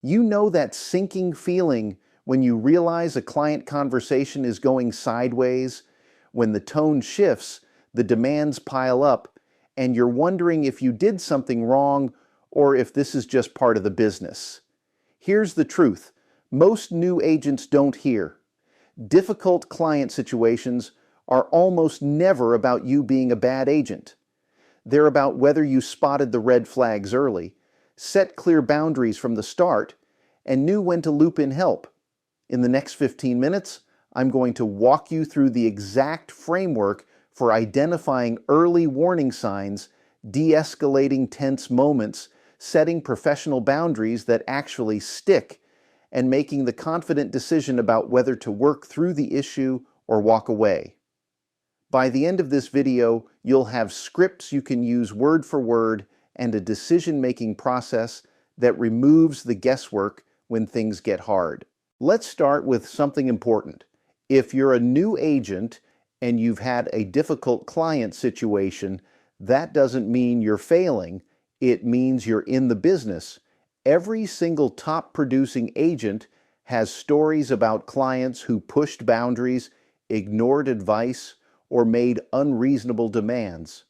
You know that sinking feeling when you realize a client conversation is going sideways, when the tone shifts, the demands pile up, and you're wondering if you did something wrong or if this is just part of the business. Here's the truth. Most new agents don't hear. Difficult client situations are almost never about you being a bad agent. They're about whether you spotted the red flags early, set clear boundaries from the start, and knew when to loop in help. In the next 15 minutes, I'm going to walk you through the exact framework for identifying early warning signs, de-escalating tense moments, setting professional boundaries that actually stick, and making the confident decision about whether to work through the issue or walk away. By the end of this video, you'll have scripts you can use word for word and a decision-making process that removes the guesswork when things get hard. Let's start with something important. If you're a new agent and you've had a difficult client situation, that doesn't mean you're failing. It means you're in the business. Every single top-producing agent has stories about clients who pushed boundaries, ignored advice, or made unreasonable demands.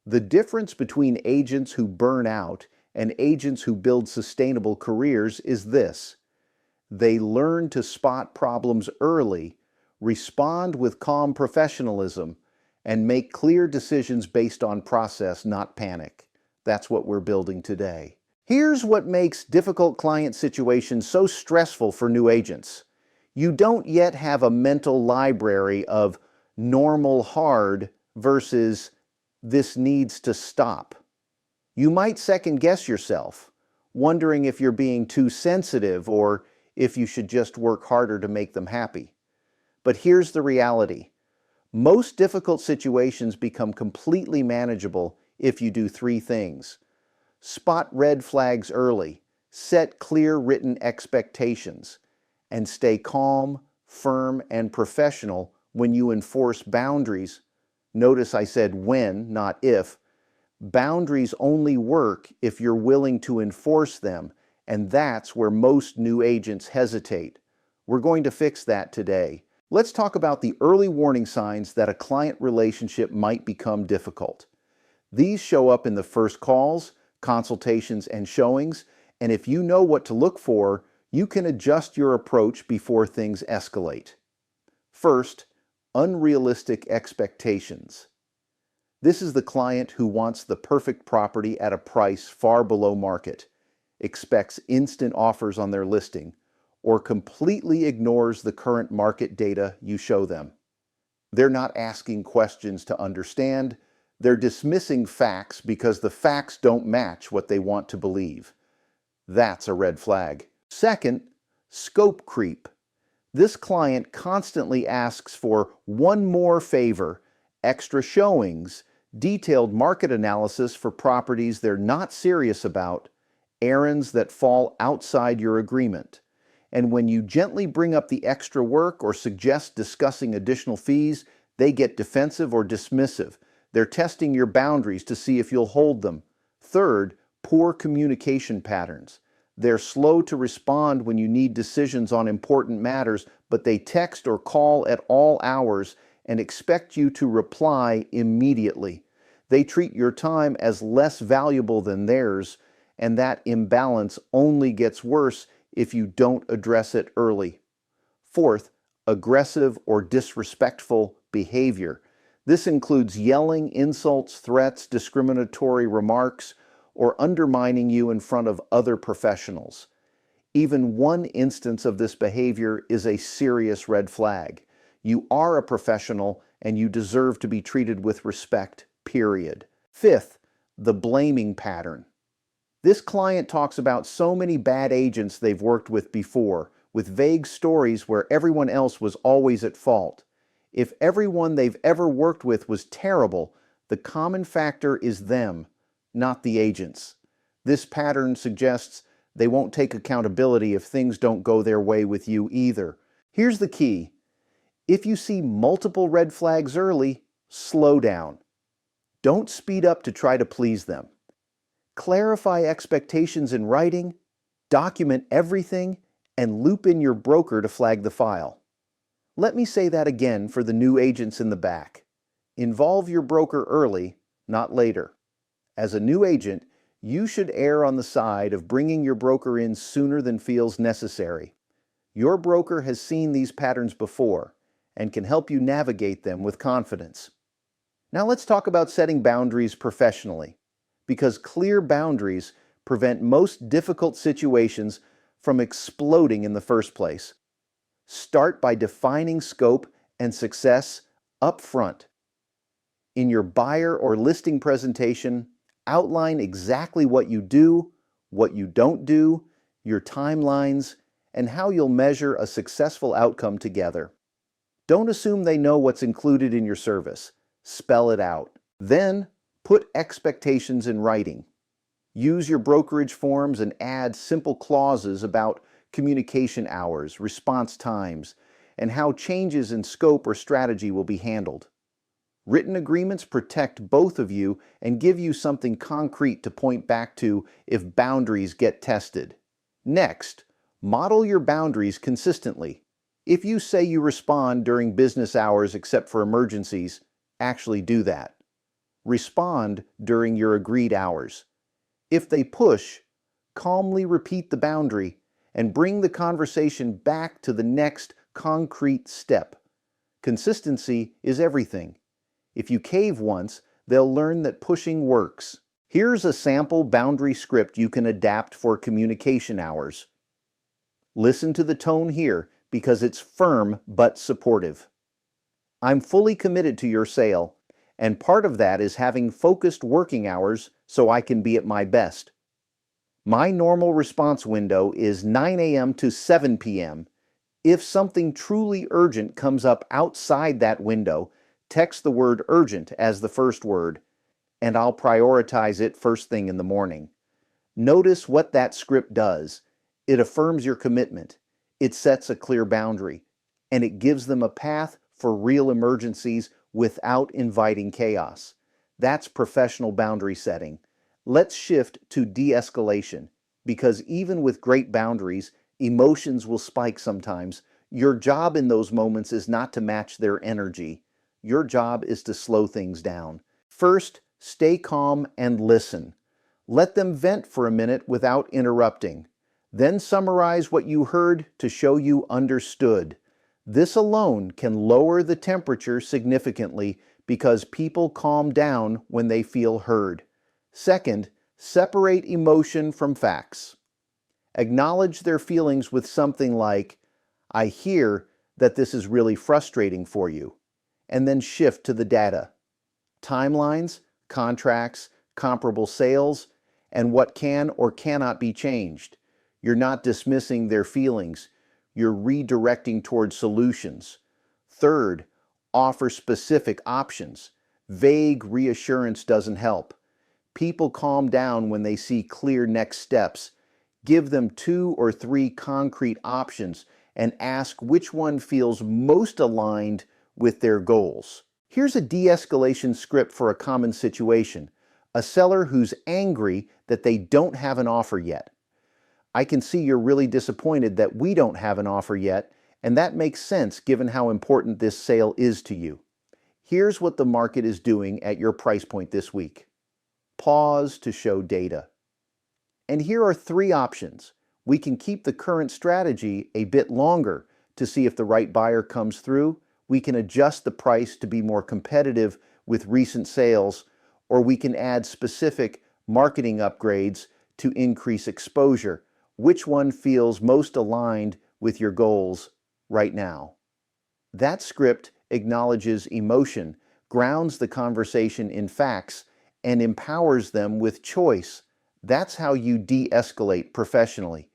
The difference between agents who burn out and agents who build sustainable careers is this. They learn to spot problems early, respond with calm professionalism, and make clear decisions based on process, not panic. That's what we're building today. Here's what makes difficult client situations so stressful for new agents. You don't yet have a mental library of normal hard versus this needs to stop. You might second guess yourself, wondering if you're being too sensitive or if you should just work harder to make them happy. But here's the reality. Most difficult situations become completely manageable if you do three things. Spot red flags early, set clear written expectations, and stay calm, firm, and professional when you enforce boundaries. Notice I said when, not if. Boundaries only work if you're willing to enforce them, and that's where most new agents hesitate. We're going to fix that today. Let's talk about the early warning signs that a client relationship might become difficult. These show up in the first calls, consultations, and showings, and if you know what to look for, you can adjust your approach before things escalate. First, unrealistic expectations. This is the client who wants the perfect property at a price far below market, expects instant offers on their listing, or completely ignores the current market data you show them. They're not asking questions to understand. They're dismissing facts because the facts don't match what they want to believe. That's a red flag. Second, scope creep. This client constantly asks for one more favor, extra showings, detailed market analysis for properties they're not serious about, errands that fall outside your agreement. And when you gently bring up the extra work or suggest discussing additional fees, they get defensive or dismissive. They're testing your boundaries to see if you'll hold them. Third, poor communication patterns. They're slow to respond when you need decisions on important matters, but they text or call at all hours and expect you to reply immediately. They treat your time as less valuable than theirs, and that imbalance only gets worse if you don't address it early. Fourth, aggressive or disrespectful behavior. This includes yelling, insults, threats, discriminatory remarks, or undermining you in front of other professionals. Even one instance of this behavior is a serious red flag. You are a professional and you deserve to be treated with respect, period. Fifth, the blaming pattern. This client talks about so many bad agents they've worked with before, with vague stories where everyone else was always at fault. If everyone they've ever worked with was terrible, the common factor is them, not the agents. This pattern suggests they won't take accountability if things don't go their way with you either. Here's the key. If you see multiple red flags early, slow down. Don't speed up to try to please them. Clarify expectations in writing. Document everything and loop in your broker to flag the file. Let me say that again for the new agents in the back. Involve your broker early, not later. As a new agent, you should err on the side of bringing your broker in sooner than feels necessary. Your broker has seen these patterns before and can help you navigate them with confidence. Now let's talk about setting boundaries professionally, because clear boundaries prevent most difficult situations from exploding in the first place. Start by defining scope and success up front. In your buyer or listing presentation, outline exactly what you do, what you don't do, your timelines, and how you'll measure a successful outcome together. Don't assume they know what's included in your service. Spell it out. Then, put expectations in writing. Use your brokerage forms and add simple clauses about communication hours, response times, and how changes in scope or strategy will be handled. Written agreements protect both of you and give you something concrete to point back to if boundaries get tested. Next, model your boundaries consistently. If you say you respond during business hours except for emergencies, actually do that. Respond during your agreed hours. If they push, calmly repeat the boundary and bring the conversation back to the next concrete step. Consistency is everything. If you cave once, they'll learn that pushing works. Here's a sample boundary script you can adapt for communication hours. Listen to the tone here because it's firm but supportive. I'm fully committed to your sale, and part of that is having focused working hours so I can be at my best. My normal response window is 9 a.m. to 7 p.m. If something truly urgent comes up outside that window, text the word urgent as the first word, and I'll prioritize it first thing in the morning. Notice what that script does. It affirms your commitment, it sets a clear boundary, and it gives them a path for real emergencies without inviting chaos. That's professional boundary setting. Let's shift to de-escalation, because even with great boundaries, emotions will spike sometimes. Your job in those moments is not to match their energy. Your job is to slow things down. First, stay calm and listen. Let them vent for a minute without interrupting. Then summarize what you heard to show you understood. This alone can lower the temperature significantly because people calm down when they feel heard. Second, separate emotion from facts. Acknowledge their feelings with something like, "I hear that this is really frustrating for you," and then shift to the data. Timelines, contracts, comparable sales, and what can or cannot be changed. You're not dismissing their feelings. You're redirecting toward solutions. Third, offer specific options. Vague reassurance doesn't help. People calm down when they see clear next steps. Give them 2 or 3 concrete options and ask which one feels most aligned with their goals. Here's a de-escalation script for a common situation. A seller who's angry that they don't have an offer yet. I can see you're really disappointed that we don't have an offer yet, and that makes sense given how important this sale is to you. Here's what the market is doing at your price point this week. Pause to show data. And here are 3 options. We can keep the current strategy a bit longer to see if the right buyer comes through. We can adjust the price to be more competitive with recent sales, or we can add specific marketing upgrades to increase exposure. Which one feels most aligned with your goals right now? That script acknowledges emotion, grounds the conversation in facts, and empowers them with choice. That's how you de-escalate professionally.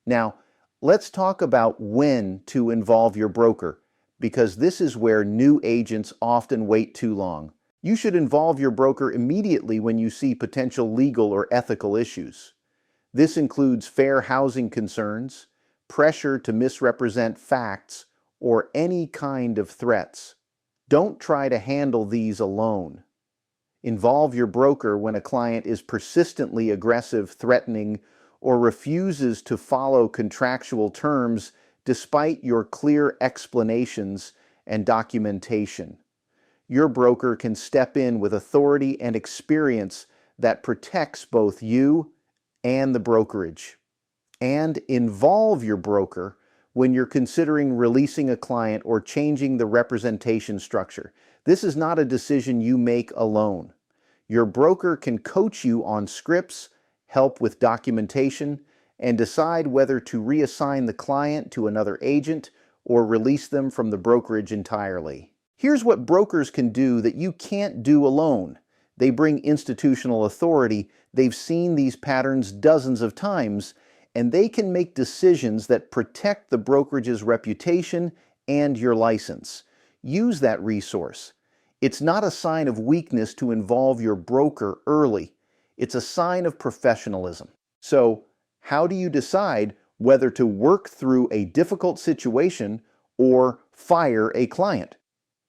Now, let's talk about when to involve your broker, because this is where new agents often wait too long. You should involve your broker immediately when you see potential legal or ethical issues. This includes fair housing concerns, pressure to misrepresent facts, or any kind of threats. Don't try to handle these alone. Involve your broker when a client is persistently aggressive, threatening, or refuses to follow contractual terms despite your clear explanations and documentation. Your broker can step in with authority and experience that protects both you and the brokerage. And involve your broker when you're considering releasing a client or changing the representation structure. This is not a decision you make alone. Your broker can coach you on scripts, help with documentation, and decide whether to reassign the client to another agent or release them from the brokerage entirely. Here's what brokers can do that you can't do alone. They bring institutional authority, they've seen these patterns dozens of times, and they can make decisions that protect the brokerage's reputation and your license. Use that resource. It's not a sign of weakness to involve your broker early. It's a sign of professionalism. So, how do you decide whether to work through a difficult situation or fire a client?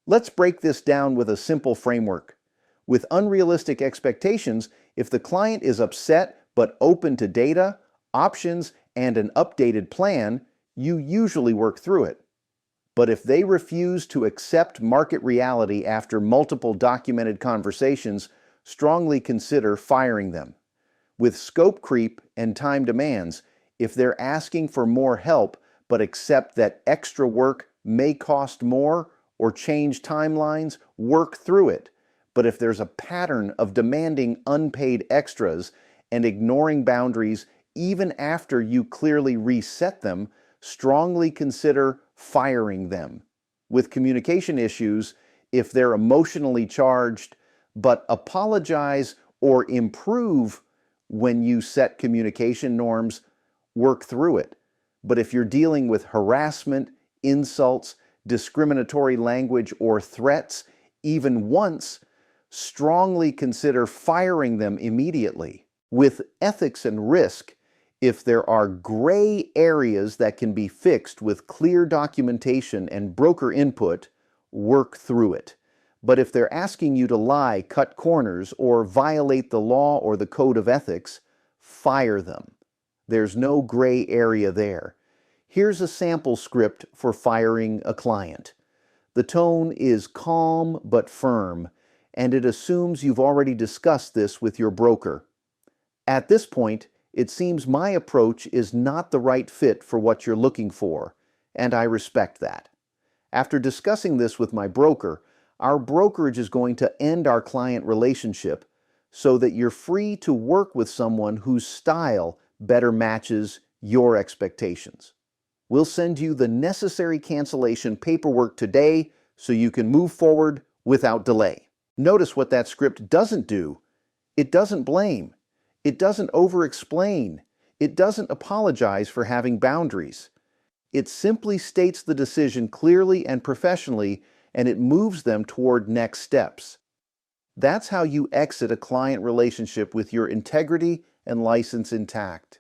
Let's break this down with a simple framework. With unrealistic expectations, if the client is upset but open to data, options, and an updated plan, you usually work through it. But if they refuse to accept market reality after multiple documented conversations, strongly consider firing them. With scope creep and time demands, if they're asking for more help but accept that extra work may cost more or change timelines, work through it. But if there's a pattern of demanding unpaid extras and ignoring boundaries even after you clearly reset them, strongly consider firing them. With communication issues, if they're emotionally charged, but apologize or improve when you set communication norms, work through it. But if you're dealing with harassment, insults, discriminatory language, or threats, even once, strongly consider firing them immediately. With ethics and risk, if there are gray areas that can be fixed with clear documentation and broker input, work through it. But if they're asking you to lie, cut corners, or violate the law or the code of ethics, fire them. There's no gray area there. Here's a sample script for firing a client. The tone is calm but firm, and it assumes you've already discussed this with your broker. At this point, it seems my approach is not the right fit for what you're looking for, and I respect that. After discussing this with my broker, our brokerage is going to end our client relationship so that you're free to work with someone whose style better matches your expectations. We'll send you the necessary cancellation paperwork today so you can move forward without delay. Notice what that script doesn't do. It doesn't blame. It doesn't over-explain. It doesn't apologize for having boundaries. It simply states the decision clearly and professionally, and it moves them toward next steps. That's how you exit a client relationship with your integrity and license intact.